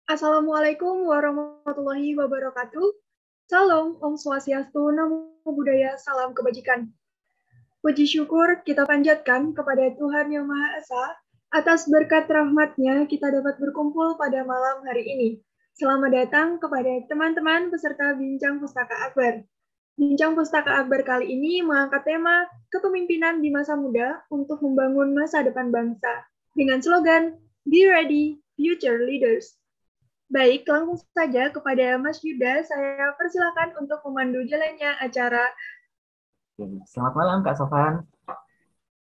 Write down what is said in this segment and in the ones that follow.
Assalamualaikum warahmatullahi wabarakatuh. Salam, Om Swastiastu, Namo Buddhaya, Salam Kebajikan. Puji syukur kita panjatkan kepada Tuhan Yang Maha Esa, atas berkat rahmat-Nya kita dapat berkumpul pada malam hari ini. Selamat datang kepada teman-teman peserta Bincang Pustaka Akbar. Bincang Pustaka Akbar kali ini mengangkat tema kepemimpinan di masa muda untuk membangun masa depan bangsa dengan slogan Be Ready, Future Leaders. Baik, langsung saja kepada Mas Yuda, saya persilakan untuk memandu jalannya acara. Selamat malam Kak Sofan.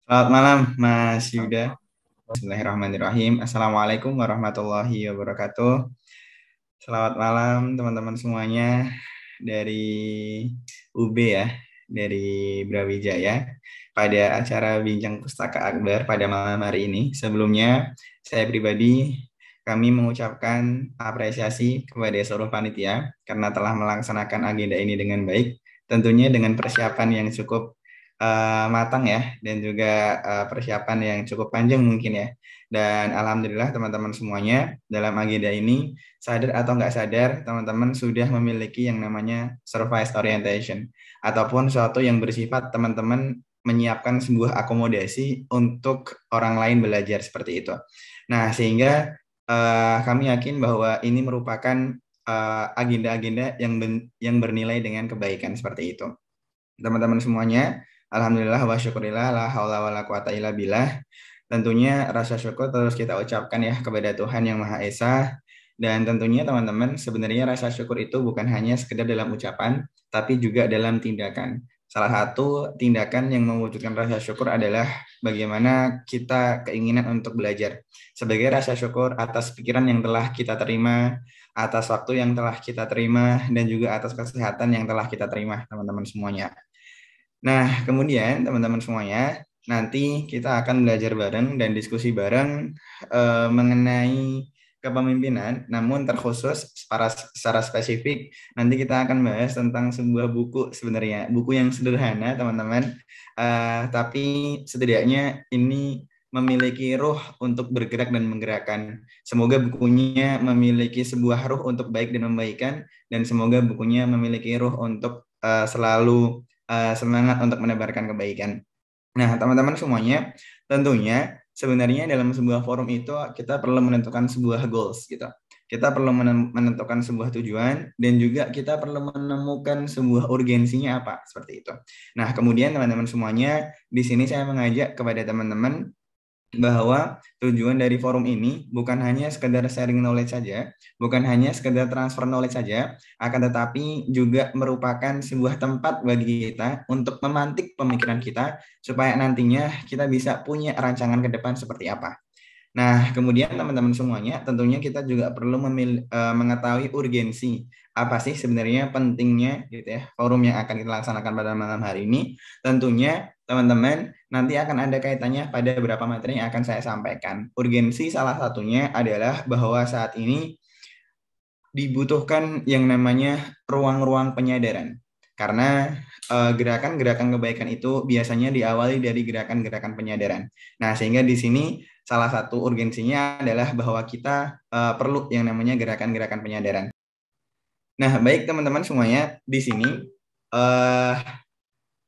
Selamat malam, Mas Yuda. Bismillahirrahmanirrahim. Assalamualaikum warahmatullahi wabarakatuh. Selamat malam, teman-teman semuanya dari UB ya, dari Brawijaya, pada acara Bincang Pustaka Akbar pada malam hari ini. Sebelumnya, saya pribadi, kami mengucapkan apresiasi kepada seluruh panitia karena telah melaksanakan agenda ini dengan baik, tentunya dengan persiapan yang cukup matang ya, dan juga persiapan yang cukup panjang mungkin ya. Dan alhamdulillah teman-teman semuanya dalam agenda ini sadar atau nggak sadar teman-teman sudah memiliki yang namanya service orientation, ataupun suatu yang bersifat teman-teman menyiapkan sebuah akomodasi untuk orang lain belajar seperti itu. Nah, sehingga kami yakin bahwa ini merupakan agenda-agenda yang bernilai dengan kebaikan seperti itu. Teman-teman semuanya, alhamdulillah wa syukurillah la haula wala quwata illa billah. Tentunya rasa syukur terus kita ucapkan ya kepada Tuhan Yang Maha Esa. Dan tentunya teman-teman, sebenarnya rasa syukur itu bukan hanya sekedar dalam ucapan, tapi juga dalam tindakan. Salah satu tindakan yang mewujudkan rasa syukur adalah bagaimana kita keinginan untuk belajar. Sebagai rasa syukur atas pikiran yang telah kita terima, atas waktu yang telah kita terima, dan juga atas kesehatan yang telah kita terima, teman-teman semuanya. Nah, kemudian teman-teman semuanya, nanti kita akan belajar bareng dan diskusi bareng mengenai kepemimpinan, namun terkhusus secara spesifik, nanti kita akan bahas tentang sebuah buku sebenarnya, buku yang sederhana teman-teman, tapi setidaknya ini memiliki ruh untuk bergerak dan menggerakkan. Semoga bukunya memiliki sebuah ruh untuk baik dan membaikan, dan semoga bukunya memiliki ruh untuk selalu semangat untuk menebarkan kebaikan. Nah, teman-teman semuanya, tentunya sebenarnya dalam sebuah forum itu kita perlu menentukan sebuah goals gitu. Kita perlu menentukan sebuah tujuan, dan juga kita perlu menemukan sebuah urgensinya apa, seperti itu. Nah, kemudian teman-teman semuanya, di sini saya mengajak kepada teman-teman bahwa tujuan dari forum ini bukan hanya sekedar sharing knowledge saja, bukan hanya sekedar transfer knowledge saja, akan tetapi juga merupakan sebuah tempat bagi kita untuk memantik pemikiran kita supaya nantinya kita bisa punya rancangan ke depan seperti apa. Nah, kemudian teman-teman semuanya, tentunya kita juga perlu mengetahui urgensi apa sih sebenarnya pentingnya gitu ya forum yang akan kita laksanakan pada malam hari ini. Tentunya teman-teman nanti akan ada kaitannya pada beberapa materi yang akan saya sampaikan. Urgensi salah satunya adalah bahwa saat ini dibutuhkan yang namanya ruang-ruang penyadaran. Karena gerakan-gerakan kebaikan itu biasanya diawali dari gerakan-gerakan penyadaran. Nah, sehingga di sini salah satu urgensinya adalah bahwa kita perlu yang namanya gerakan-gerakan penyadaran. Nah, baik teman-teman semuanya, di sini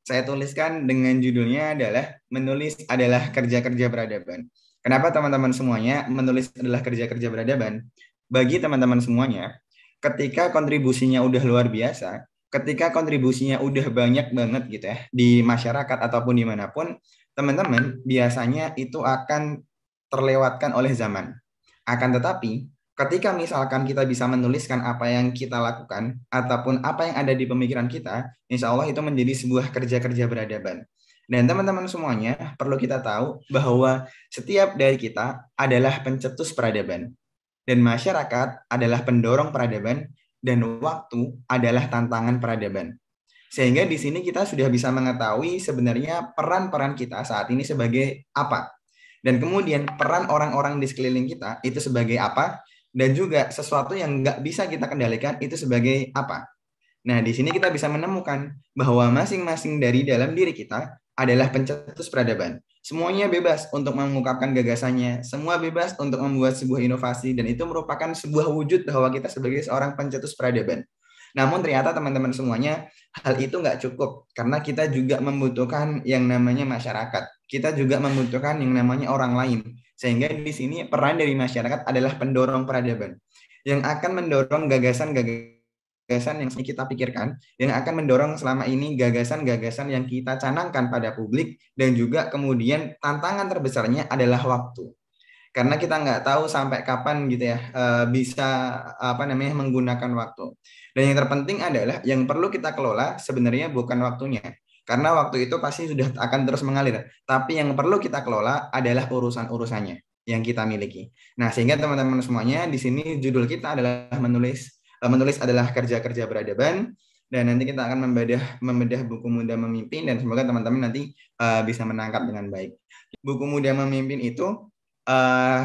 saya tuliskan dengan judulnya adalah menulis adalah kerja-kerja peradaban. Kenapa teman-teman semuanya menulis adalah kerja-kerja peradaban? Bagi teman-teman semuanya, ketika kontribusinya udah luar biasa, ketika kontribusinya udah banyak banget gitu ya di masyarakat ataupun dimanapun, teman-teman biasanya itu akan terlewatkan oleh zaman. Akan tetapi, ketika misalkan kita bisa menuliskan apa yang kita lakukan ataupun apa yang ada di pemikiran kita, insya Allah itu menjadi sebuah kerja-kerja peradaban. Dan teman-teman semuanya perlu kita tahu bahwa setiap dari kita adalah pencetus peradaban. Dan masyarakat adalah pendorong peradaban, dan waktu adalah tantangan peradaban. Sehingga di sini kita sudah bisa mengetahui sebenarnya peran-peran kita saat ini sebagai apa. Dan kemudian peran orang-orang di sekeliling kita itu sebagai apa, dan juga sesuatu yang nggak bisa kita kendalikan itu sebagai apa. Nah, di sini kita bisa menemukan bahwa masing-masing dari dalam diri kita adalah pencetus peradaban. Semuanya bebas untuk mengungkapkan gagasannya, semua bebas untuk membuat sebuah inovasi, dan itu merupakan sebuah wujud bahwa kita sebagai seorang pencetus peradaban. Namun ternyata teman-teman semuanya, hal itu nggak cukup, karena kita juga membutuhkan yang namanya masyarakat. Kita juga membutuhkan yang namanya orang lain. Sehingga di sini peran dari masyarakat adalah pendorong peradaban, yang akan mendorong gagasan-gagasan yang kita pikirkan, yang akan mendorong selama ini gagasan-gagasan yang kita canangkan pada publik, dan juga kemudian tantangan terbesarnya adalah waktu. Karena kita nggak tahu sampai kapan gitu ya bisa menggunakan waktu. Dan yang terpenting adalah yang perlu kita kelola sebenarnya bukan waktunya, karena waktu itu pasti sudah akan terus mengalir. Tapi yang perlu kita kelola adalah urusan-urusannya yang kita miliki. Nah, sehingga teman-teman semuanya, di sini judul kita adalah menulis adalah kerja-kerja peradaban, dan nanti kita akan membedah buku Muda Memimpin, dan semoga teman-teman nanti bisa menangkap dengan baik. Buku Muda Memimpin itu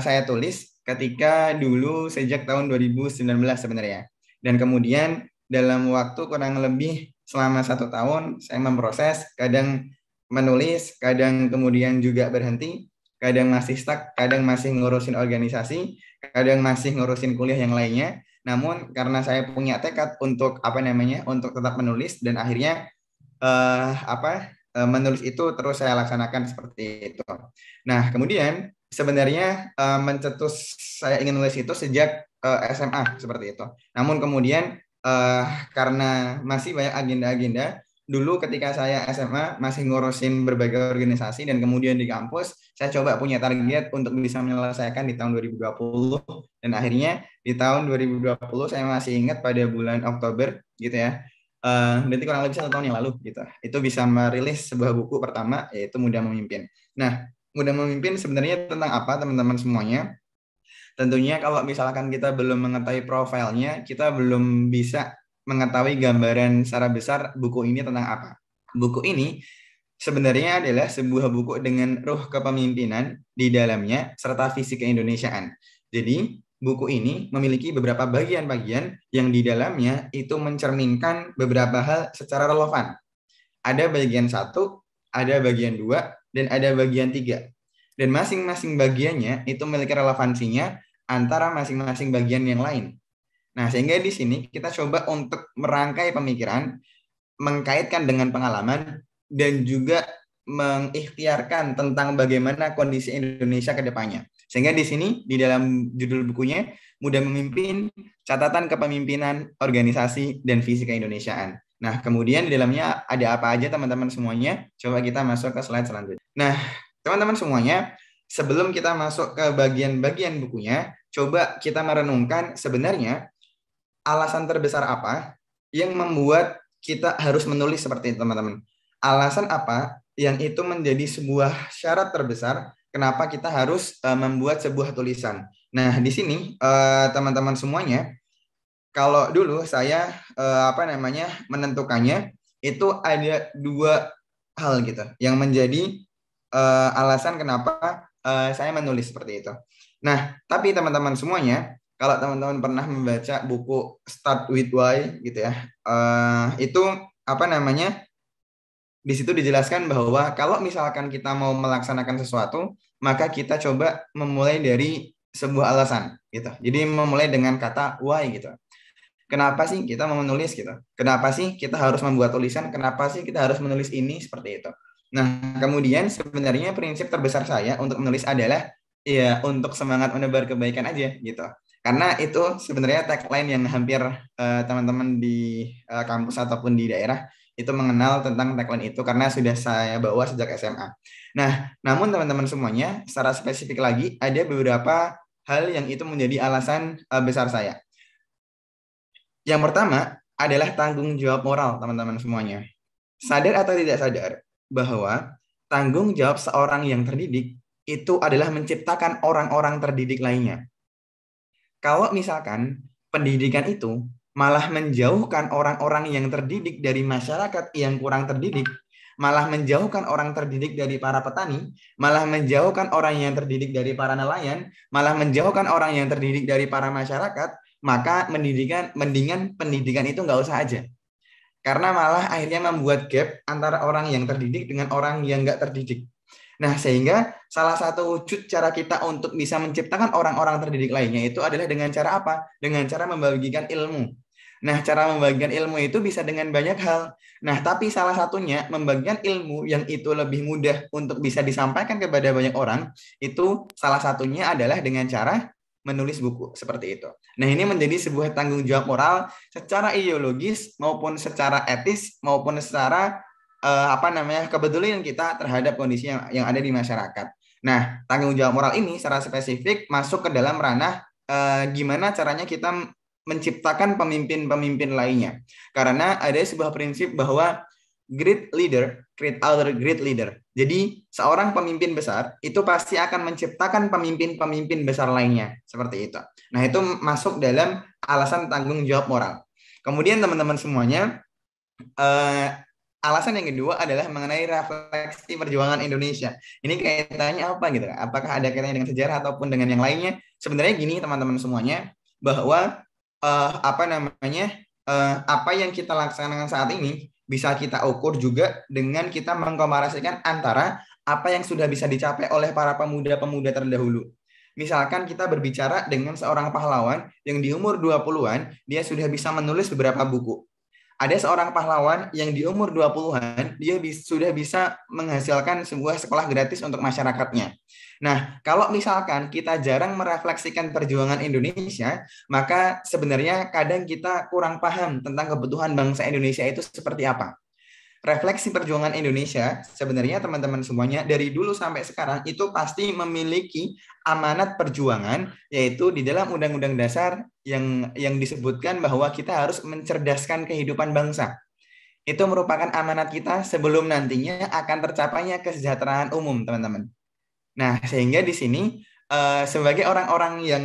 saya tulis ketika dulu sejak tahun 2019 sebenarnya, dan kemudian dalam waktu kurang lebih selama 1 tahun saya memproses, kadang menulis, kadang kemudian juga berhenti, kadang masih stuck, kadang masih ngurusin organisasi, kadang masih ngurusin kuliah yang lainnya. Namun karena saya punya tekad untuk untuk tetap menulis, dan akhirnya menulis itu terus saya laksanakan seperti itu. Nah, kemudian sebenarnya mencetus saya ingin nulis itu sejak SMA seperti itu. Namun kemudian karena masih banyak agenda-agenda, dulu ketika saya SMA masih ngurusin berbagai organisasi, dan kemudian di kampus saya coba punya target untuk bisa menyelesaikan di tahun 2020, dan akhirnya di tahun 2020 saya masih ingat pada bulan Oktober gitu ya, berarti kurang lebih 1 tahun yang lalu gitu, itu bisa merilis sebuah buku pertama, yaitu Muda Memimpin. Nah, Muda Memimpin sebenarnya tentang apa teman-teman semuanya? Tentunya kalau misalkan kita belum mengetahui profilnya, kita belum bisa mengetahui gambaran secara besar buku ini tentang apa. Buku ini sebenarnya adalah sebuah buku dengan ruh kepemimpinan di dalamnya serta visi keindonesiaan. Jadi buku ini memiliki beberapa bagian-bagian yang di dalamnya itu mencerminkan beberapa hal secara relevan. Ada bagian 1, ada bagian 2, dan ada bagian 3. Dan masing-masing bagiannya itu memiliki relevansinya antara masing-masing bagian yang lain. Nah, sehingga di sini kita coba untuk merangkai pemikiran, mengkaitkan dengan pengalaman, dan juga mengikhtiarkan tentang bagaimana kondisi Indonesia ke depannya. Sehingga di sini, di dalam judul bukunya, Muda Memimpin, Catatan Kepemimpinan, Organisasi, dan Visi Keindonesiaan. Nah, kemudian di dalamnya ada apa aja teman-teman semuanya? Coba kita masuk ke slide selanjutnya. Nah, teman-teman semuanya, sebelum kita masuk ke bagian-bagian bukunya, coba kita merenungkan sebenarnya alasan terbesar apa yang membuat kita harus menulis seperti itu, teman-teman. Alasan apa yang itu menjadi sebuah syarat terbesar kenapa kita harus membuat sebuah tulisan. Nah, di sini teman-teman semuanya, kalau dulu saya menentukannya itu ada 2 hal gitu yang menjadi alasan kenapa saya menulis seperti itu. Nah, tapi teman-teman semuanya, kalau teman-teman pernah membaca buku Start with Why gitu ya, itu di situ dijelaskan bahwa kalau misalkan kita mau melaksanakan sesuatu, maka kita coba memulai dari sebuah alasan gitu. Jadi memulai dengan kata why gitu. Kenapa sih kita mau menulis gitu? Kenapa sih kita harus membuat tulisan? Kenapa sih kita harus menulis ini seperti itu? Nah, kemudian sebenarnya prinsip terbesar saya untuk menulis adalah ya untuk semangat menebar kebaikan aja gitu. Karena itu sebenarnya tagline yang hampir teman-teman di kampus ataupun di daerah itu mengenal tentang tagline itu, karena sudah saya bawa sejak SMA. Nah, namun teman-teman semuanya, secara spesifik lagi ada beberapa hal yang itu menjadi alasan besar saya. Yang pertama adalah tanggung jawab moral, teman-teman semuanya. Sadar atau tidak sadar bahwa tanggung jawab seorang yang terdidik itu adalah menciptakan orang-orang terdidik lainnya. Kalau misalkan pendidikan itu malah menjauhkan orang-orang yang terdidik dari masyarakat yang kurang terdidik, malah menjauhkan orang terdidik dari para petani, malah menjauhkan orang yang terdidik dari para nelayan, malah menjauhkan orang yang terdidik dari para masyarakat, maka mendingan pendidikan itu nggak usah aja. Karena malah akhirnya membuat gap antara orang yang terdidik dengan orang yang nggak terdidik. Nah, sehingga salah satu wujud cara kita untuk bisa menciptakan orang-orang terdidik lainnya itu adalah dengan cara apa? Dengan cara membagikan ilmu. Nah, cara membagikan ilmu itu bisa dengan banyak hal. Nah, tapi salah satunya membagikan ilmu yang itu lebih mudah untuk bisa disampaikan kepada banyak orang, itu salah satunya adalah dengan cara menulis buku seperti itu. Nah, ini menjadi sebuah tanggung jawab moral secara ideologis maupun secara etis maupun secara kepedulian kita terhadap kondisi yang ada di masyarakat. Nah, tanggung jawab moral ini secara spesifik masuk ke dalam ranah gimana caranya kita menciptakan pemimpin-pemimpin lainnya. Karena ada sebuah prinsip bahwa great leader create other great leader. Jadi, seorang pemimpin besar itu pasti akan menciptakan pemimpin-pemimpin besar lainnya, seperti itu. Nah, itu masuk dalam alasan tanggung jawab moral. Kemudian teman-teman semuanya, alasan yang kedua adalah mengenai refleksi perjuangan Indonesia. Ini kaitannya apa gitu? Apakah ada kaitannya dengan sejarah ataupun dengan yang lainnya? Sebenarnya gini teman-teman semuanya, bahwa apa yang kita laksanakan saat ini bisa kita ukur juga dengan kita mengkomparasikan antara apa yang sudah bisa dicapai oleh para pemuda-pemuda terdahulu. Misalkan kita berbicara dengan seorang pahlawan yang di umur 20-an, dia sudah bisa menulis beberapa buku. Ada seorang pahlawan yang di umur 20-an, dia sudah bisa menghasilkan sebuah sekolah gratis untuk masyarakatnya. Nah, kalau misalkan kita jarang merefleksikan perjuangan Indonesia, maka sebenarnya kadang kita kurang paham tentang kebutuhan bangsa Indonesia itu seperti apa. Refleksi perjuangan Indonesia, sebenarnya teman-teman semuanya dari dulu sampai sekarang itu pasti memiliki amanat perjuangan, yaitu di dalam Undang-Undang Dasar yang disebutkan bahwa kita harus mencerdaskan kehidupan bangsa. Itu merupakan amanat kita sebelum nantinya akan tercapainya kesejahteraan umum, teman-teman. Nah, sehingga di sini sebagai orang-orang yang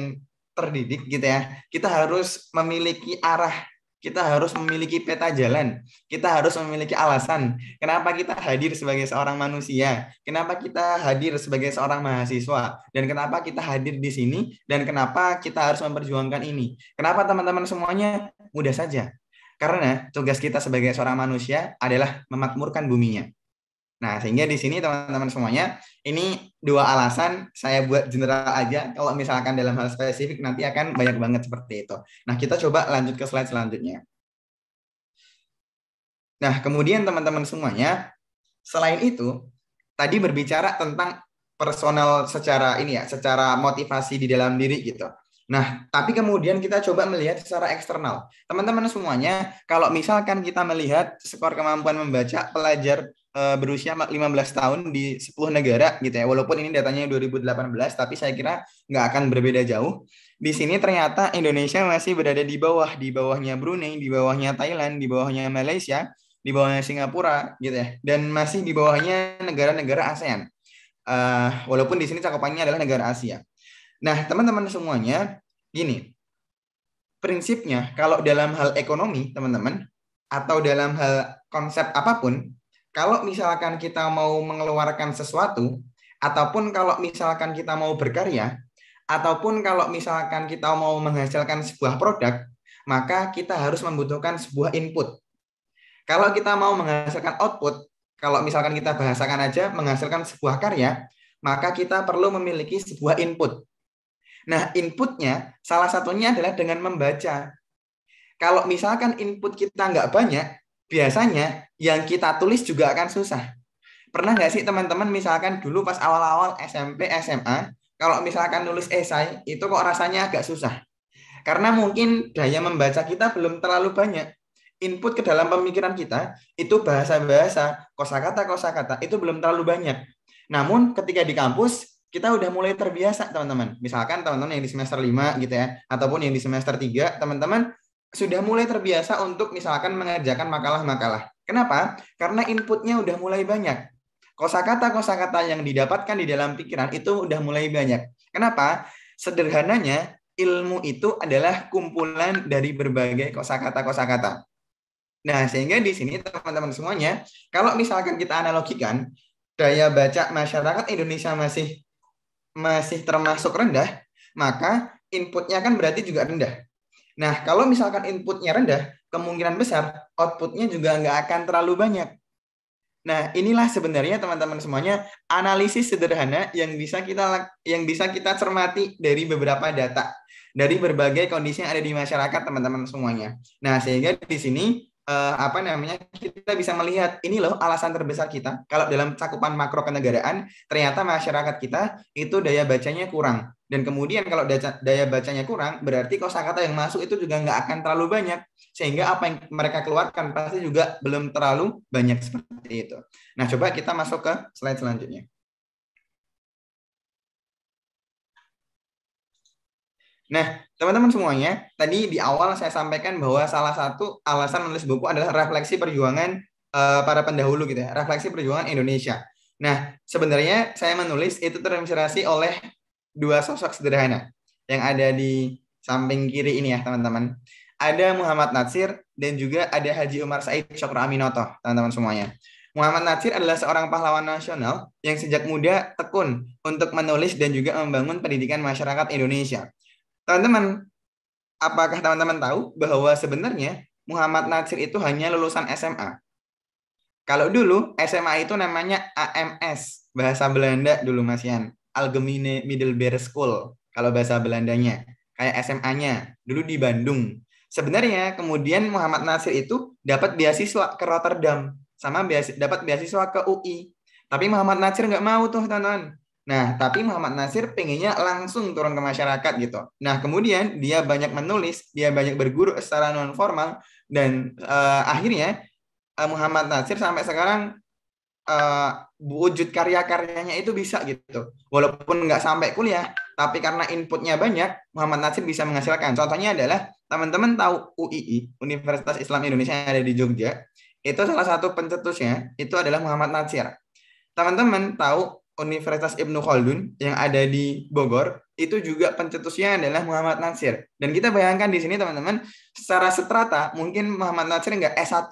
terdidik gitu ya, kita harus memiliki arah. Kita harus memiliki peta jalan. Kita harus memiliki alasan. Kenapa kita hadir sebagai seorang manusia? Kenapa kita hadir sebagai seorang mahasiswa? Dan kenapa kita hadir di sini? Dan kenapa kita harus memperjuangkan ini? Kenapa teman-teman semuanya? Mudah saja. Karena tugas kita sebagai seorang manusia adalah memakmurkan buminya. Nah, sehingga di sini teman-teman semuanya, ini dua alasan saya buat general aja. Kalau misalkan dalam hal spesifik nanti akan banyak banget seperti itu. Nah, kita coba lanjut ke slide selanjutnya. Nah, kemudian teman-teman semuanya, selain itu, tadi berbicara tentang personal secara secara motivasi di dalam diri gitu. Nah, tapi kemudian kita coba melihat secara eksternal. Teman-teman semuanya, kalau misalkan kita melihat skor kemampuan membaca pelajar berusia 15 tahun di 10 negara gitu ya. Walaupun ini datanya 2018, tapi saya kira nggak akan berbeda jauh. Di sini ternyata Indonesia masih berada di bawahnya Brunei, di bawahnya Thailand, di bawahnya Malaysia, di bawahnya Singapura gitu ya. Dan masih di bawahnya negara-negara ASEAN. Walaupun di sini cakupannya adalah negara Asia. Nah, teman-teman semuanya, gini. Prinsipnya kalau dalam hal ekonomi, teman-teman, atau dalam hal konsep apapun, kalau misalkan kita mau mengeluarkan sesuatu, ataupun kalau misalkan kita mau berkarya, ataupun kalau misalkan kita mau menghasilkan sebuah produk, maka kita harus membutuhkan sebuah input. Kalau kita mau menghasilkan output, kalau misalkan kita bahasakan aja menghasilkan sebuah karya, maka kita perlu memiliki sebuah input. Nah, inputnya salah satunya adalah dengan membaca. Kalau misalkan input kita nggak banyak, biasanya yang kita tulis juga akan susah. Pernah nggak sih teman-teman misalkan dulu pas awal-awal SMP, SMA, kalau misalkan nulis esai, itu kok rasanya agak susah. Karena mungkin daya membaca kita belum terlalu banyak. Input ke dalam pemikiran kita, itu bahasa-bahasa, kosakata, itu belum terlalu banyak. Namun ketika di kampus, kita udah mulai terbiasa teman-teman. Misalkan teman-teman yang di semester 5 gitu ya, ataupun yang di semester 3, teman-teman sudah mulai terbiasa untuk misalkan mengerjakan makalah-makalah. Kenapa? Karena inputnya udah mulai banyak. Kosakata yang didapatkan di dalam pikiran itu udah mulai banyak. Kenapa? Sederhananya, ilmu itu adalah kumpulan dari berbagai kosakata. Nah, sehingga di sini teman-teman semuanya, kalau misalkan kita analogikan, daya baca masyarakat Indonesia masih termasuk rendah, maka inputnya kan berarti juga rendah. Nah, kalau misalkan inputnya rendah, kemungkinan besar outputnya juga nggak akan terlalu banyak. Nah, inilah sebenarnya teman-teman semuanya analisis sederhana yang bisa kita cermati dari beberapa data dari berbagai kondisi yang ada di masyarakat teman-teman semuanya. Nah, sehingga di sini kita bisa melihat ini loh alasan terbesar kita kalau dalam cakupan makro kenegaraan ternyata masyarakat kita itu daya bacanya kurang. Dan kemudian kalau daya bacanya kurang berarti kosakata yang masuk itu juga nggak akan terlalu banyak. Sehingga apa yang mereka keluarkan pasti juga belum terlalu banyak seperti itu. Nah, coba kita masuk ke slide selanjutnya. Nah, teman-teman semuanya, tadi di awal saya sampaikan bahwa salah satu alasan menulis buku adalah refleksi perjuangan para pendahulu gitu ya, refleksi perjuangan Indonesia. Nah, sebenarnya saya menulis itu terinspirasi oleh dua sosok sederhana yang ada di samping kiri ini ya, teman-teman. Ada Muhammad Natsir dan juga ada Haji Umar Said Syokro Aminoto, teman-teman semuanya. Muhammad Natsir adalah seorang pahlawan nasional yang sejak muda tekun untuk menulis dan juga membangun pendidikan masyarakat Indonesia. Teman-teman, apakah teman-teman tahu bahwa sebenarnya Muhammad Natsir itu hanya lulusan SMA? Kalau dulu SMA itu namanya AMS, bahasa Belanda dulu Mas Yan, Algemene Middelbare School, kalau bahasa Belandanya, kayak SMA-nya, dulu di Bandung. Sebenarnya kemudian Muhammad Natsir itu dapat beasiswa ke Rotterdam, sama dapat beasiswa ke UI. Tapi Muhammad Natsir nggak mau tuh teman-teman. Nah, tapi Muhammad Natsir pengennya langsung turun ke masyarakat gitu. Nah, kemudian dia banyak menulis, dia banyak berguru secara non formal, dan akhirnya Muhammad Natsir sampai sekarang wujud karya-karyanya itu bisa gitu. Walaupun nggak sampai kuliah, tapi karena inputnya banyak, Muhammad Natsir bisa menghasilkan. Contohnya adalah teman-teman tahu UII, Universitas Islam Indonesia yang ada di Jogja, itu salah satu pencetusnya itu adalah Muhammad Natsir. Teman-teman tahu Universitas Ibnu Khaldun yang ada di Bogor, itu juga pencetusnya adalah Muhammad Natsir. Dan kita bayangkan di sini teman-teman, secara strata mungkin Muhammad Natsir nggak S1,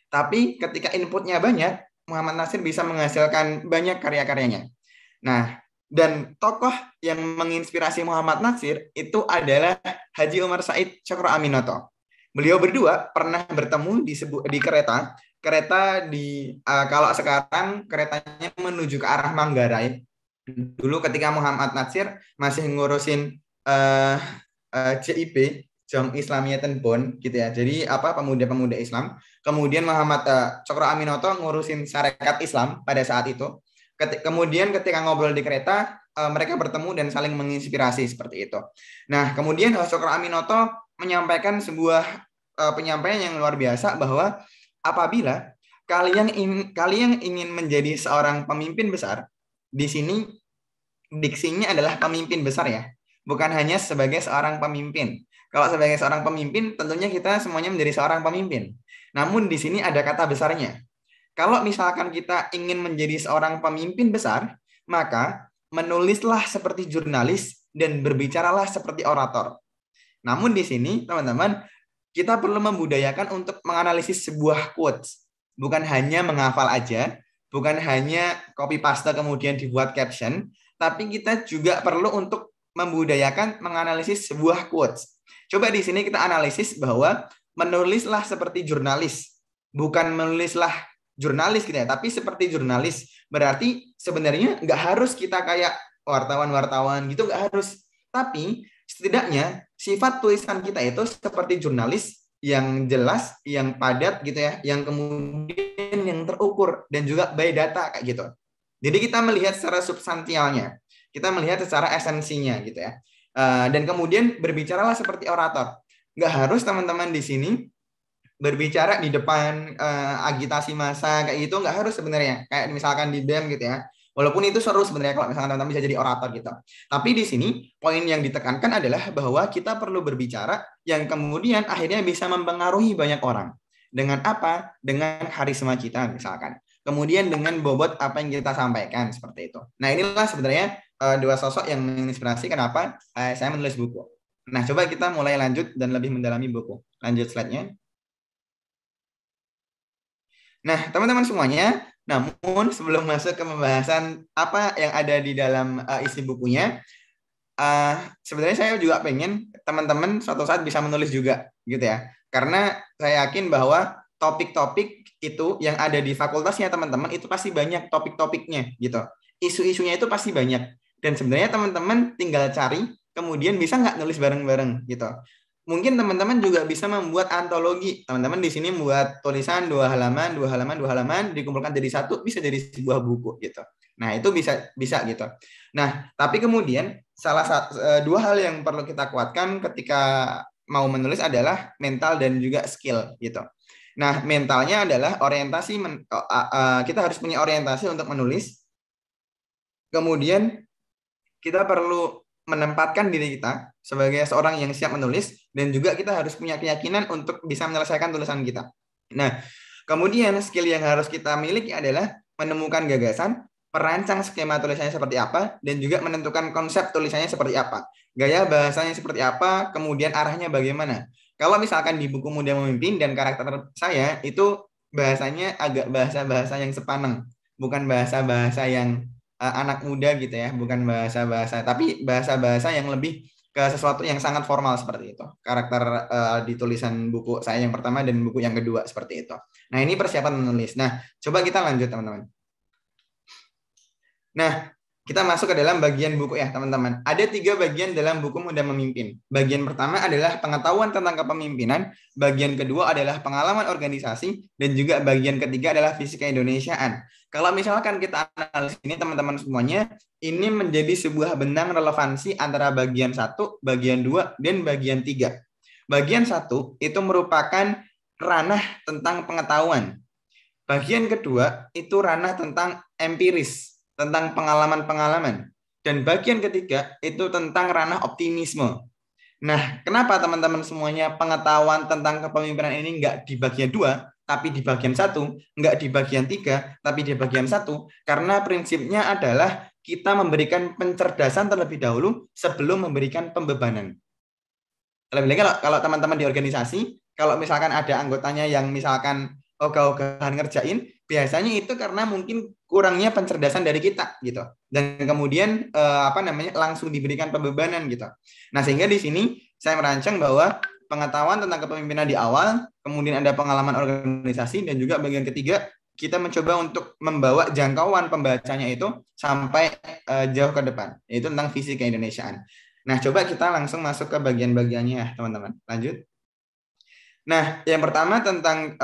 tapi ketika inputnya banyak, Muhammad Natsir bisa menghasilkan banyak karya-karyanya. Nah, dan tokoh yang menginspirasi Muhammad Natsir itu adalah Haji Umar Said Syokro Aminoto. Beliau berdua pernah bertemu di kereta di kalau sekarang keretanya menuju ke arah Manggarai. Dulu ketika Muhammad Natsir masih ngurusin JIB, Jong Islamiyaten Bond gitu ya. Jadi pemuda-pemuda Islam. Kemudian Muhammad Syokro Aminoto ngurusin Sarekat Islam pada saat itu. Kemudian ketika ngobrol di kereta mereka bertemu dan saling menginspirasi seperti itu. Nah, kemudian Syokro Aminoto menyampaikan sebuah penyampaian yang luar biasa bahwa apabila kalian ingin menjadi seorang pemimpin besar, di sini diksinya adalah pemimpin besar ya, bukan hanya sebagai seorang pemimpin. Kalau sebagai seorang pemimpin, tentunya kita semuanya menjadi seorang pemimpin. Namun di sini ada kata besarnya. Kalau misalkan kita ingin menjadi seorang pemimpin besar, maka menulislah seperti jurnalis dan berbicaralah seperti orator. Namun di sini, teman-teman, kita perlu membudayakan untuk menganalisis sebuah quotes. Bukan hanya menghafal aja, bukan hanya copy paste kemudian dibuat caption, tapi kita juga perlu untuk membudayakan menganalisis sebuah quotes. Coba di sini kita analisis bahwa menulislah seperti jurnalis, bukan menulislah jurnalis gitu ya, tapi seperti jurnalis. Berarti sebenarnya nggak harus kita kayak wartawan-wartawan gitu, nggak harus. Tapi setidaknya sifat tulisan kita itu seperti jurnalis yang jelas, yang padat gitu ya, yang kemudian yang terukur dan juga by data kayak gitu. Jadi kita melihat secara substansialnya, kita melihat secara esensinya gitu ya. Dan kemudian berbicaralah seperti orator. Nggak harus teman-teman di sini berbicara di depan agitasi massa kayak gitu, nggak harus sebenarnya. Kayak misalkan di BEM gitu ya. Walaupun itu seru sebenarnya kalau misalkan teman-teman bisa jadi orator gitu. Tapi di sini poin yang ditekankan adalah bahwa kita perlu berbicara yang kemudian akhirnya bisa mempengaruhi banyak orang. Dengan apa? Dengan karisma kita misalkan. Kemudian dengan bobot apa yang kita sampaikan seperti itu. Nah, inilah sebenarnya dua sosok yang menginspirasi kenapa saya menulis buku. Nah, coba kita mulai lanjut dan lebih mendalami buku. Lanjut slide-nya. Nah, teman-teman semuanya, namun sebelum masuk ke pembahasan apa yang ada di dalam isi bukunya, sebenarnya saya juga pengen teman-teman suatu saat bisa menulis juga, gitu ya. Karena saya yakin bahwa topik-topik itu yang ada di fakultasnya teman-teman itu pasti banyak topik-topiknya gitu. Isu-isunya itu pasti banyak. Dan sebenarnya teman-teman tinggal cari, kemudian bisa nggak nulis bareng-bareng gitu. Mungkin teman-teman juga bisa membuat antologi. Teman-teman di sini membuat tulisan 2 halaman, 2 halaman, 2 halaman, dikumpulkan jadi satu, bisa jadi sebuah buku gitu. Nah, itu bisa gitu. Nah, tapi kemudian dua hal yang perlu kita kuatkan ketika mau menulis adalah mental dan juga skill gitu. Nah, mentalnya adalah orientasi, kita harus punya orientasi untuk menulis. Kemudian kita perlu menempatkan diri kita sebagai seorang yang siap menulis, dan juga kita harus punya keyakinan untuk bisa menyelesaikan tulisan kita. Nah, kemudian skill yang harus kita miliki adalah menemukan gagasan, merancang skema tulisannya seperti apa, dan juga menentukan konsep tulisannya seperti apa. Gaya bahasanya seperti apa, kemudian arahnya bagaimana. Kalau misalkan di buku Muda Memimpin dan karakter saya, itu bahasanya agak bahasa-bahasa yang sepaneng, bukan bahasa-bahasa yang anak muda gitu ya, bukan bahasa-bahasa, tapi bahasa-bahasa yang lebih ke sesuatu yang sangat formal seperti itu. Karakter di tulisan buku saya yang pertama dan buku yang kedua seperti itu. Nah, ini persiapan menulis. Nah, coba kita lanjut teman-teman. Nah, kita masuk ke dalam bagian buku ya teman-teman. Ada 3 bagian dalam buku Muda Memimpin. Bagian pertama adalah pengetahuan tentang kepemimpinan, bagian kedua adalah pengalaman organisasi, dan juga bagian ketiga adalah visi keindonesiaan. Kalau misalkan kita analisis ini teman-teman semuanya, ini menjadi sebuah benang relevansi antara bagian 1, bagian 2, dan bagian 3. Bagian 1 itu merupakan ranah tentang pengetahuan. Bagian kedua itu ranah tentang empiris, tentang pengalaman-pengalaman. Dan bagian ketiga itu tentang ranah optimisme. Nah, kenapa teman-teman semuanya pengetahuan tentang kepemimpinan ini nggak di bagian 2, tapi di bagian 1, nggak di bagian 3, tapi di bagian 1? Karena prinsipnya adalah kita memberikan pencerdasan terlebih dahulu sebelum memberikan pembebanan. Lebih lagi kalau teman-teman di organisasi, kalau misalkan ada anggotanya yang misalkan ogah-ogahan ngerjain, biasanya itu karena mungkin kurangnya pencerdasan dari kita gitu, dan kemudian langsung diberikan pembebanan gitu. Nah, sehingga di sini saya merancang bahwa pengetahuan tentang kepemimpinan di awal, kemudian ada pengalaman organisasi, dan juga bagian ketiga kita mencoba untuk membawa jangkauan pembacanya itu sampai jauh ke depan, yaitu tentang visi keindonesiaan. Nah, coba kita langsung masuk ke bagian-bagiannya ya teman-teman. Lanjut. Nah, yang pertama tentang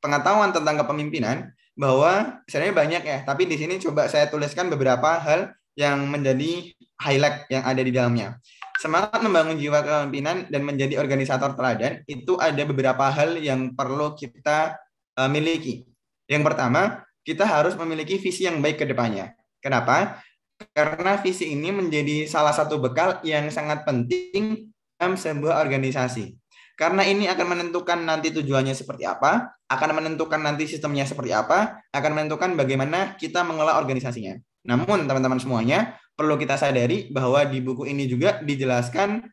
pengetahuan tentang kepemimpinan, bahwa sebenarnya banyak ya, tapi di sini coba saya tuliskan beberapa hal yang menjadi highlight yang ada di dalamnya. Semangat membangun jiwa kepemimpinan dan menjadi organisator teladan, itu ada beberapa hal yang perlu kita miliki. Yang pertama, kita harus memiliki visi yang baik ke depannya. Kenapa? Karena visi ini menjadi salah satu bekal yang sangat penting dalam sebuah organisasi. Karena ini akan menentukan nanti tujuannya seperti apa, akan menentukan nanti sistemnya seperti apa, akan menentukan bagaimana kita mengelola organisasinya. Namun teman-teman semuanya, perlu kita sadari bahwa di buku ini juga dijelaskan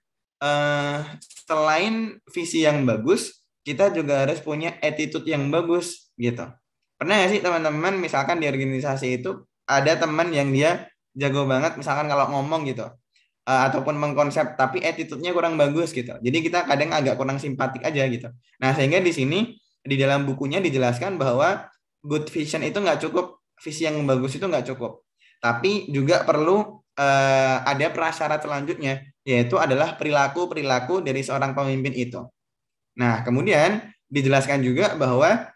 selain visi yang bagus, kita juga harus punya attitude yang bagus gitu. Pernah nggak sih teman-teman misalkan di organisasi itu ada teman yang dia jago banget misalkan kalau ngomong gitu, ataupun mengkonsep, tapi attitude-nya kurang bagus gitu. Jadi kita kadang agak kurang simpatik aja gitu. Nah, sehingga di sini di dalam bukunya dijelaskan bahwa good vision itu nggak cukup, visi yang bagus itu nggak cukup, tapi juga perlu ada prasyarat selanjutnya, yaitu adalah perilaku dari seorang pemimpin itu. Nah, kemudian dijelaskan juga bahwa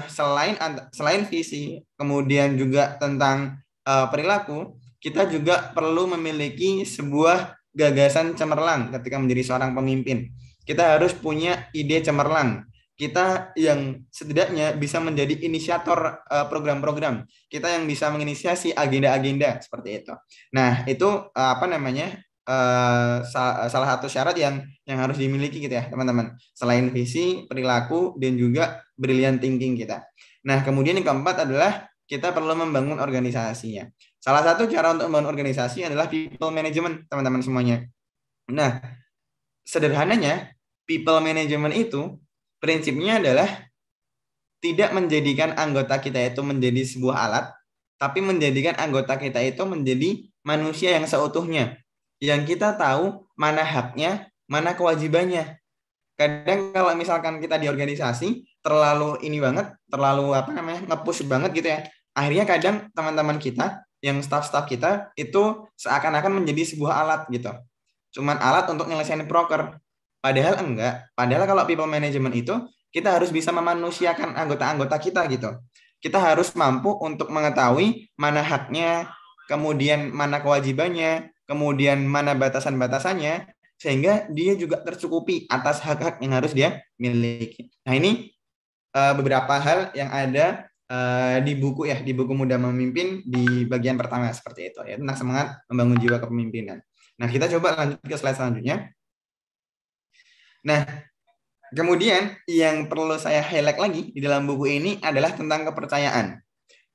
selain visi, kemudian juga tentang perilaku, kita juga perlu memiliki sebuah gagasan cemerlang ketika menjadi seorang pemimpin. Kita harus punya ide cemerlang. Kita yang setidaknya bisa menjadi inisiator program-program. Kita yang bisa menginisiasi agenda-agenda seperti itu. Nah, itu salah satu syarat yang harus dimiliki gitu ya, teman-teman. Selain visi, perilaku, dan juga brilliant thinking kita. Nah, kemudian yang keempat adalah kita perlu membangun organisasinya. Salah satu cara untuk membangun organisasi adalah people management, teman-teman semuanya. Nah, sederhananya, people management itu prinsipnya adalah tidak menjadikan anggota kita itu menjadi sebuah alat, tapi menjadikan anggota kita itu menjadi manusia yang seutuhnya, yang kita tahu mana haknya, mana kewajibannya. kadang kalau misalkan kita di organisasi terlalu ini banget, terlalu nge-push banget gitu ya. Akhirnya kadang teman-teman kita, yang staff-staff kita itu seakan-akan menjadi sebuah alat gitu. Cuman alat untuk nyelesain proker. Padahal enggak. Padahal kalau people management itu kita harus bisa memanusiakan anggota-anggota kita gitu. Kita harus mampu untuk mengetahui mana haknya, kemudian mana kewajibannya, kemudian mana batasan-batasannya, sehingga dia juga tercukupi atas hak-hak yang harus dia miliki. Nah, ini beberapa hal yang ada di buku ya, di buku Muda Memimpin di bagian pertama seperti itu ya, tentang semangat membangun jiwa kepemimpinan. Nah, kita coba lanjut ke slide selanjutnya. Nah, kemudian yang perlu saya highlight lagi di dalam buku ini adalah tentang kepercayaan.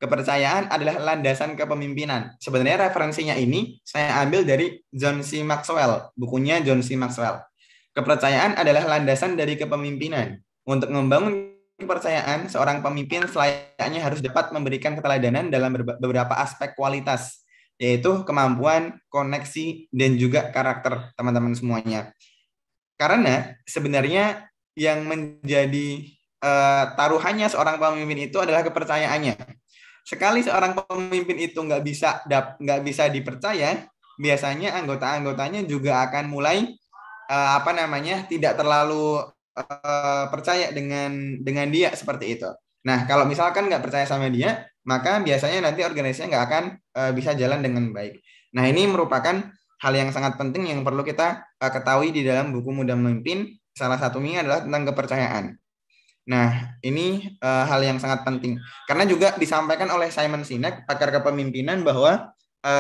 Kepercayaan adalah landasan kepemimpinan. Sebenarnya referensinya ini saya ambil dari John C. Maxwell, bukunya John C. Maxwell. Kepercayaan adalah landasan dari kepemimpinan. Untuk membangun kepercayaan, seorang pemimpin selayaknya harus dapat memberikan keteladanan dalam beberapa aspek kualitas, yaitu kemampuan, koneksi, dan juga karakter teman-teman semuanya. Karena sebenarnya yang menjadi taruhannya seorang pemimpin itu adalah kepercayaannya. Sekali seorang pemimpin itu nggak bisa dipercaya, biasanya anggota-anggotanya juga akan mulai tidak terlalu percaya dengan dia seperti itu. Nah, kalau misalkan nggak percaya sama dia, maka biasanya nanti organisasinya nggak akan bisa jalan dengan baik. Nah, ini merupakan hal yang sangat penting yang perlu kita ketahui di dalam buku Muda Memimpin. Salah satunya adalah tentang kepercayaan. Nah, ini hal yang sangat penting. Karena juga disampaikan oleh Simon Sinek, pakar kepemimpinan, bahwa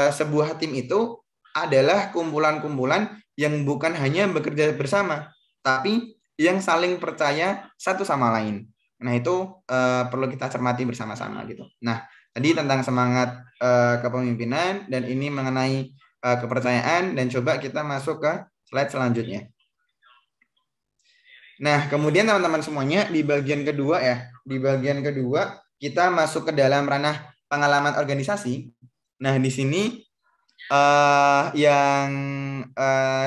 sebuah tim itu adalah kumpulan-kumpulan yang bukan hanya bekerja bersama, tapi yang saling percaya satu sama lain. Nah, itu perlu kita cermati bersama-sama gitu. Nah, tadi tentang semangat kepemimpinan, dan ini mengenai kepercayaan, dan coba kita masuk ke slide selanjutnya. Nah, kemudian teman-teman semuanya di bagian kedua ya, di bagian kedua kita masuk ke dalam ranah pengalaman organisasi. Nah, di sini yang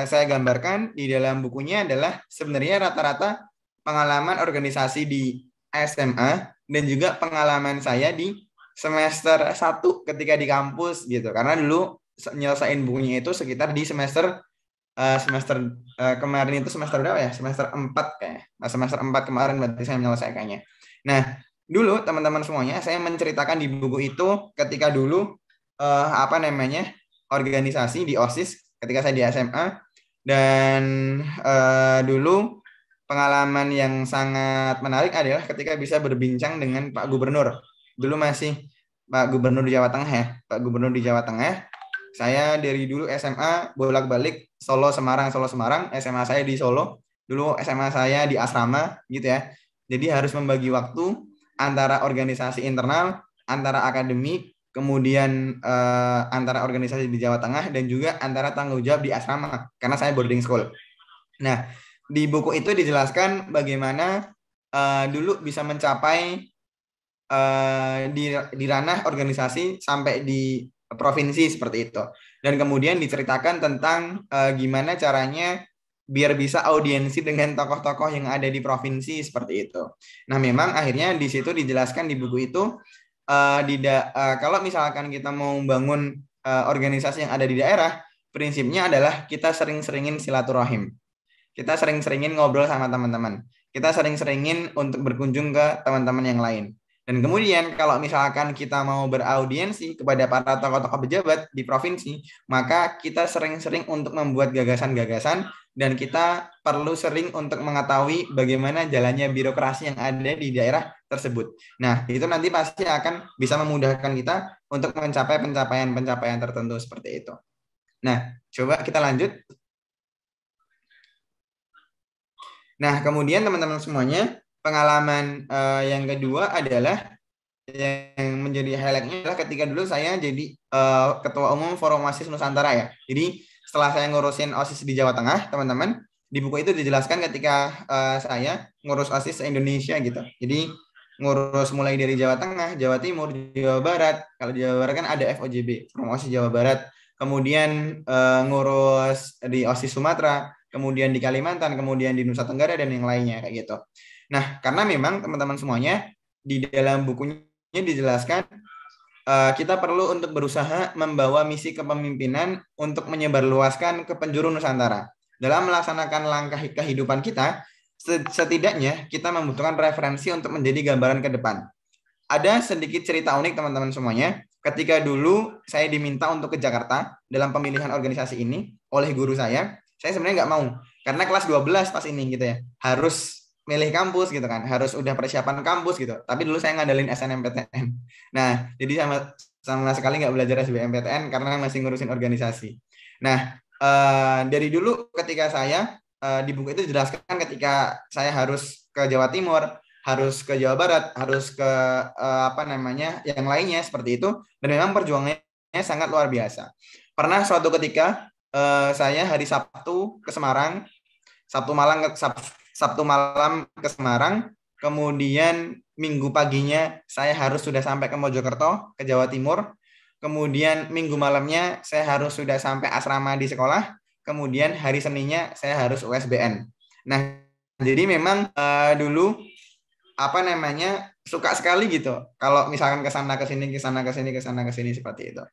saya gambarkan di dalam bukunya adalah sebenarnya rata-rata pengalaman organisasi di SMA dan juga pengalaman saya di semester 1 ketika di kampus gitu. Karena dulu nyelesain bukunya itu sekitar di semester kemarin itu semester berapa ya? Semester 4 kayaknya. Nah, semester 4 kemarin berarti saya menyelesaikannya. Nah, dulu teman-teman semuanya saya menceritakan di buku itu ketika dulu organisasi di OSIS ketika saya di SMA, dan dulu pengalaman yang sangat menarik adalah ketika bisa berbincang dengan Pak Gubernur. Dulu masih Pak Gubernur di Jawa Tengah ya, Pak Gubernur di Jawa Tengah. Saya dari dulu SMA bolak-balik Solo Semarang, SMA saya di Solo. Dulu SMA saya di asrama gitu ya. Jadi harus membagi waktu antara organisasi internal, antara akademik, kemudian antara organisasi di Jawa Tengah, dan juga antara tanggung jawab di asrama karena saya boarding school. Nah, di buku itu dijelaskan bagaimana dulu bisa mencapai di ranah organisasi sampai di provinsi seperti itu. Dan kemudian diceritakan tentang gimana caranya biar bisa audiensi dengan tokoh-tokoh yang ada di provinsi seperti itu. Nah, memang akhirnya di situ dijelaskan di buku itu kalau misalkan kita mau membangun organisasi yang ada di daerah, prinsipnya adalah kita sering-seringin silaturahim. Kita sering-seringin ngobrol sama teman-teman. Kita sering-seringin untuk berkunjung ke teman-teman yang lain. Dan kemudian kalau misalkan kita mau beraudiensi kepada para tokoh-tokoh pejabat di provinsi, maka kita sering-sering untuk membuat gagasan-gagasan, dan kita perlu sering untuk mengetahui bagaimana jalannya birokrasi yang ada di daerah tersebut. Nah, itu nanti pasti akan bisa memudahkan kita untuk mencapai pencapaian-pencapaian tertentu seperti itu. Nah, coba kita lanjut. Nah, kemudian teman-teman semuanya, pengalaman yang kedua adalah yang menjadi highlight-nya adalah ketika dulu saya jadi ketua umum Forum OSIS Nusantara ya. Jadi setelah saya ngurusin OSIS di Jawa Tengah, teman-teman, di buku itu dijelaskan ketika saya ngurus OSIS se-Indonesia gitu. Jadi ngurus mulai dari Jawa Tengah, Jawa Timur, Jawa Barat. Kalau di Jawa Barat kan ada FOJB, Forum OSIS Jawa Barat. Kemudian ngurus di OSIS Sumatera, kemudian di Kalimantan, kemudian di Nusa Tenggara dan yang lainnya kayak gitu. Nah, karena memang teman-teman semuanya di dalam bukunya dijelaskan kita perlu untuk berusaha membawa misi kepemimpinan untuk menyebarluaskan ke penjuru Nusantara. Dalam melaksanakan langkah kehidupan kita, setidaknya kita membutuhkan referensi untuk menjadi gambaran ke depan. Ada sedikit cerita unik teman-teman semuanya. Ketika dulu saya diminta untuk ke Jakarta dalam pemilihan organisasi ini oleh guru saya sebenarnya nggak mau. Karena kelas 12 pas ini gitu ya. Harus milih kampus gitu kan. Harus udah persiapan kampus gitu. Tapi dulu saya ngandelin SNMPTN. Nah, jadi sama sekali nggak belajar SBMPTN karena masih ngurusin organisasi. Nah, dari dulu ketika saya di buku itu dijelaskan ketika saya harus ke Jawa Timur, harus ke Jawa Barat, harus ke yang lainnya seperti itu, dan memang perjuangannya sangat luar biasa. Pernah suatu ketika saya hari Sabtu ke Semarang, Sabtu malam ke Semarang, kemudian Minggu paginya saya harus sudah sampai ke Mojokerto, ke Jawa Timur, kemudian Minggu malamnya saya harus sudah sampai asrama di sekolah, kemudian hari Seninnya saya harus USBN. Nah, jadi memang dulu suka sekali gitu kalau misalkan ke sana ke sini seperti itu.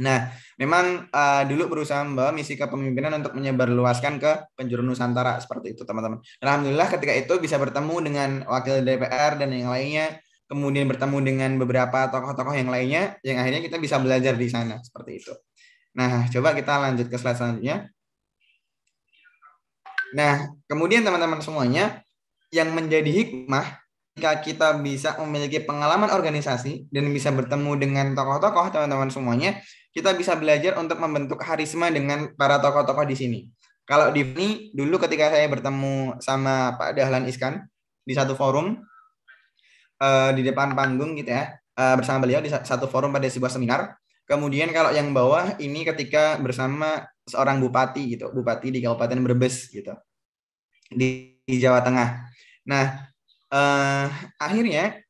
Nah, memang dulu berusaha membawa misi kepemimpinan untuk menyebarluaskan ke penjuru Nusantara seperti itu, teman-teman. Alhamdulillah ketika itu bisa bertemu dengan wakil DPR dan yang lainnya, kemudian bertemu dengan beberapa tokoh-tokoh yang lainnya, yang akhirnya kita bisa belajar di sana seperti itu. Nah, coba kita lanjut ke slide selanjutnya. Nah, kemudian teman-teman semuanya, yang menjadi hikmah jika kita bisa memiliki pengalaman organisasi dan bisa bertemu dengan tokoh-tokoh, teman-teman semuanya, kita bisa belajar untuk membentuk karisma dengan para tokoh-tokoh di sini. Kalau di sini, dulu ketika saya bertemu sama Pak Dahlan Iskan di satu forum, di depan panggung gitu ya, bersama beliau di satu forum pada sebuah seminar. Kemudian kalau yang bawah ini ketika bersama seorang bupati gitu, bupati di Kabupaten Brebes gitu, di Jawa Tengah. Nah, akhirnya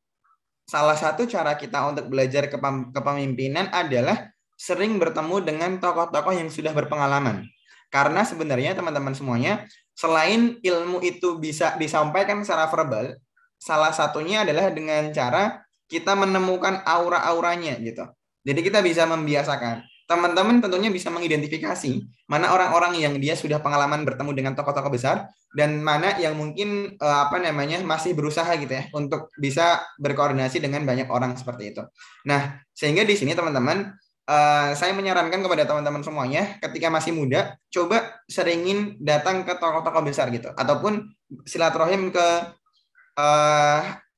salah satu cara kita untuk belajar kepemimpinan adalah sering bertemu dengan tokoh-tokoh yang sudah berpengalaman. Karena sebenarnya teman-teman semuanya, selain ilmu itu bisa disampaikan secara verbal, salah satunya adalah dengan cara kita menemukan aura-auranya gitu. Jadi kita bisa membiasakan. Teman-teman tentunya bisa mengidentifikasi mana orang-orang yang dia sudah pengalaman bertemu dengan tokoh-tokoh besar dan mana yang mungkin masih berusaha gitu ya untuk bisa berkoordinasi dengan banyak orang seperti itu. Nah, sehingga di sini teman-teman saya menyarankan kepada teman-teman semuanya ketika masih muda coba seringin datang ke tokoh-tokoh besar gitu ataupun silaturahim ke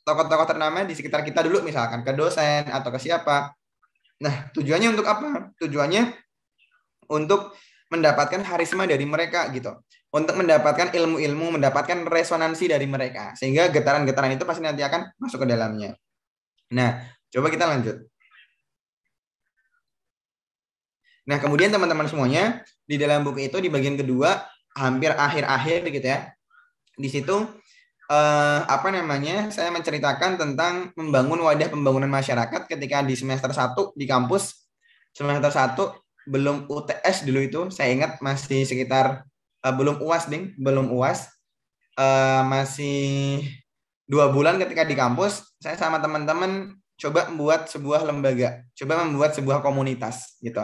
tokoh-tokoh ternama di sekitar kita dulu, misalkan ke dosen atau ke siapa. Nah, tujuannya untuk apa? Tujuannya untuk mendapatkan karisma dari mereka gitu. Untuk mendapatkan ilmu-ilmu, mendapatkan resonansi dari mereka. Sehingga getaran-getaran itu pasti nanti akan masuk ke dalamnya. Nah, coba kita lanjut. Nah, kemudian teman-teman semuanya, di dalam buku itu di bagian kedua, hampir akhir-akhir gitu ya. Di situ saya menceritakan tentang membangun wadah pembangunan masyarakat ketika di semester 1 di kampus. Semester 1 belum UTS dulu itu, saya ingat masih sekitar belum UAS masih 2 bulan ketika di kampus, saya sama teman-teman coba membuat sebuah lembaga, coba membuat sebuah komunitas gitu.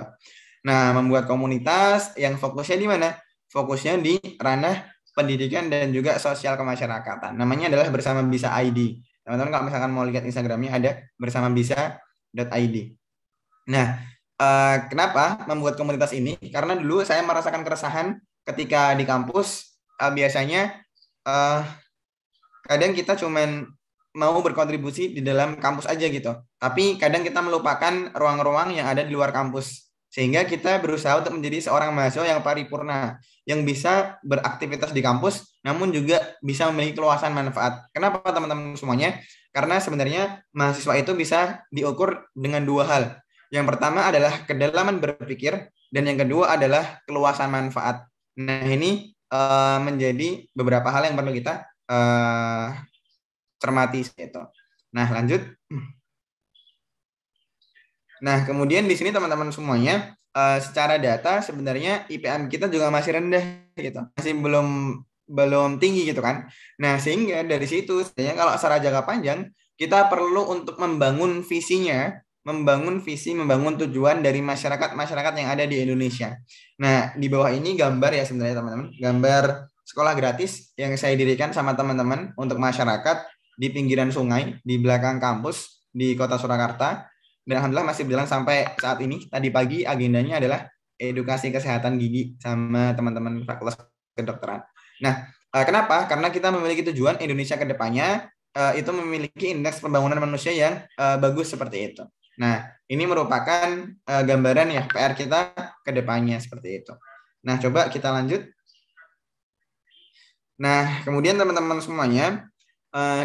Nah, membuat komunitas yang fokusnya di mana? Fokusnya di ranah pendidikan dan juga sosial kemasyarakatan. Namanya adalah Bersama Bisa ID. Teman-teman kalau misalkan mau lihat Instagramnya ada bersamabisa.id. Nah, kenapa membuat komunitas ini? Karena dulu saya merasakan keresahan ketika di kampus. Biasanya kadang kita cuman mau berkontribusi di dalam kampus aja gitu. Tapi kadang kita melupakan ruang-ruang yang ada di luar kampus. Sehingga kita berusaha untuk menjadi seorang mahasiswa yang paripurna, yang bisa beraktivitas di kampus, namun juga bisa memiliki luasan manfaat. Kenapa teman-teman semuanya? Karena sebenarnya mahasiswa itu bisa diukur dengan 2 hal. Yang pertama adalah kedalaman berpikir, dan yang kedua adalah keluasan manfaat. Nah, ini menjadi beberapa hal yang perlu kita cermati itu. Nah, lanjut. Nah, kemudian di sini teman-teman semuanya, secara data sebenarnya IPM kita juga masih rendah gitu, masih belum tinggi gitu kan. Nah, sehingga dari situ sebenarnya kalau secara jangka panjang kita perlu untuk membangun visinya, membangun visi, membangun tujuan dari masyarakat yang ada di Indonesia. Nah, di bawah ini gambar ya sebenarnya teman-teman, gambar sekolah gratis yang saya dirikan sama teman-teman untuk masyarakat di pinggiran sungai di belakang kampus di Kota Surakarta. Dan alhamdulillah masih berjalan sampai saat ini. Tadi pagi agendanya adalah edukasi kesehatan gigi sama teman-teman fakultas kedokteran. Nah, kenapa? Karena kita memiliki tujuan Indonesia ke depannya itu memiliki indeks pembangunan manusia yang bagus seperti itu. Nah, ini merupakan gambaran ya PR kita ke depannya seperti itu. Nah, coba kita lanjut. Nah, kemudian teman-teman semuanya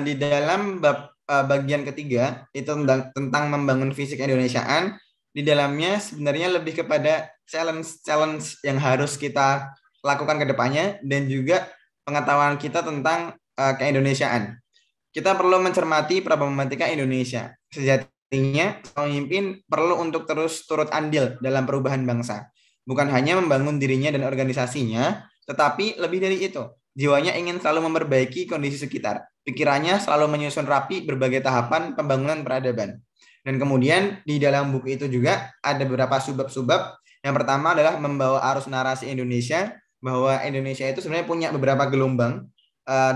di dalam bab bagian ketiga itu tentang membangun fisik Indonesiaan, di dalamnya sebenarnya lebih kepada challenge yang harus kita lakukan ke depannya dan juga pengetahuan kita tentang keindonesiaan. Kita perlu mencermati problematika Indonesia. Sejatinya pemimpin perlu untuk terus turut andil dalam perubahan bangsa. Bukan hanya membangun dirinya dan organisasinya, tetapi lebih dari itu. Jiwanya ingin selalu memperbaiki kondisi sekitar. Pikirannya selalu menyusun rapi berbagai tahapan pembangunan peradaban. Dan kemudian di dalam buku itu juga ada beberapa subbab-subbab. Yang pertama adalah membawa arus narasi Indonesia, bahwa Indonesia itu sebenarnya punya beberapa gelombang.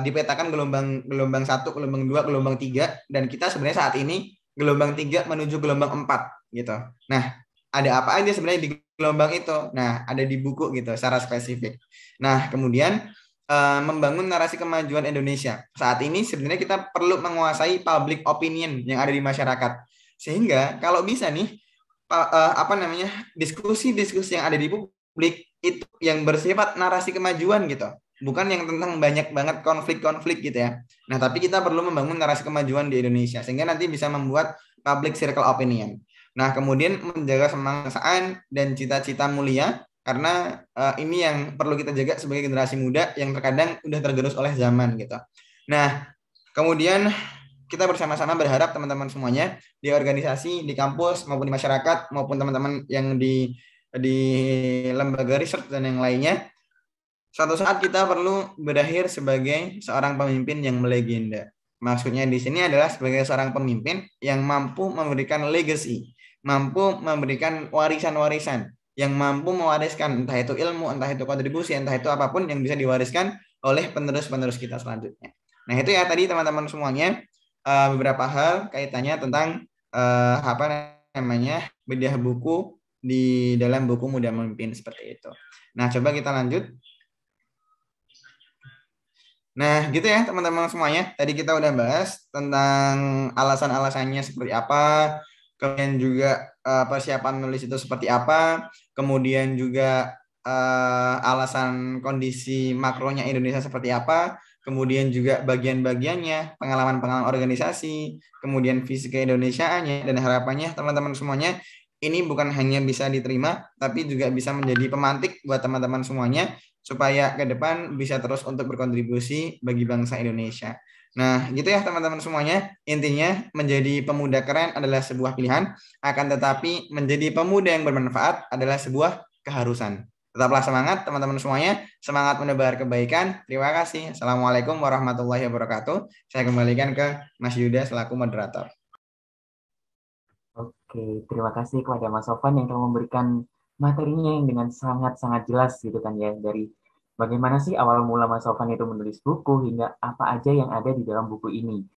Dipetakan gelombang 1, gelombang 2, gelombang 3. Dan kita sebenarnya saat ini gelombang 3 menuju gelombang 4 gitu. Nah, ada apa aja sebenarnya di gelombang itu? Nah, ada di buku gitu secara spesifik. Nah, kemudian membangun narasi kemajuan Indonesia. Saat ini sebenarnya kita perlu menguasai public opinion yang ada di masyarakat. Sehingga kalau bisa nih diskusi-diskusi yang ada di publik itu yang bersifat narasi kemajuan gitu. Bukan yang tentang banyak banget konflik-konflik gitu ya. Nah, tapi kita perlu membangun narasi kemajuan di Indonesia sehingga nanti bisa membuat public circle opinion. Nah, kemudian menjaga semangat dan cita-cita mulia. Karena ini yang perlu kita jaga sebagai generasi muda yang terkadang udah tergerus oleh zaman gitu. Nah, kemudian kita bersama-sama berharap teman-teman semuanya di organisasi, di kampus, maupun di masyarakat, maupun teman-teman yang di lembaga riset dan yang lainnya, suatu saat kita perlu berakhir sebagai seorang pemimpin yang melegenda. Maksudnya di sini adalah sebagai seorang pemimpin yang mampu memberikan legacy, mampu memberikan warisan-warisan, yang mampu mewariskan entah itu ilmu, entah itu kontribusi, entah itu apapun yang bisa diwariskan oleh penerus-penerus kita selanjutnya. Nah, itu ya tadi teman-teman semuanya beberapa hal kaitannya tentang bedah buku di dalam buku Muda Memimpin seperti itu. Nah, coba kita lanjut. Nah, gitu ya teman-teman semuanya. Tadi kita udah bahas tentang alasan-alasannya seperti apa, kemudian juga persiapan menulis itu seperti apa, kemudian juga alasan kondisi makronya Indonesia seperti apa, kemudian juga bagian-bagiannya, pengalaman-pengalaman organisasi, kemudian visi keindonesiaannya, dan harapannya teman-teman semuanya ini bukan hanya bisa diterima, tapi juga bisa menjadi pemantik buat teman-teman semuanya, supaya ke depan bisa terus untuk berkontribusi bagi bangsa Indonesia. Nah, gitu ya teman-teman semuanya. Intinya menjadi pemuda keren adalah sebuah pilihan, akan tetapi menjadi pemuda yang bermanfaat adalah sebuah keharusan. Tetaplah semangat teman-teman semuanya, semangat menebar kebaikan. Terima kasih. Assalamualaikum warahmatullahi wabarakatuh. Saya kembalikan ke Mas Yuda selaku moderator. Oke, terima kasih kepada Mas Sofan yang telah memberikan materinya yang dengan sangat-sangat jelas gitu kan ya, dari bagaimana sih awal mula Mas Sofan itu menulis buku hingga apa aja yang ada di dalam buku ini.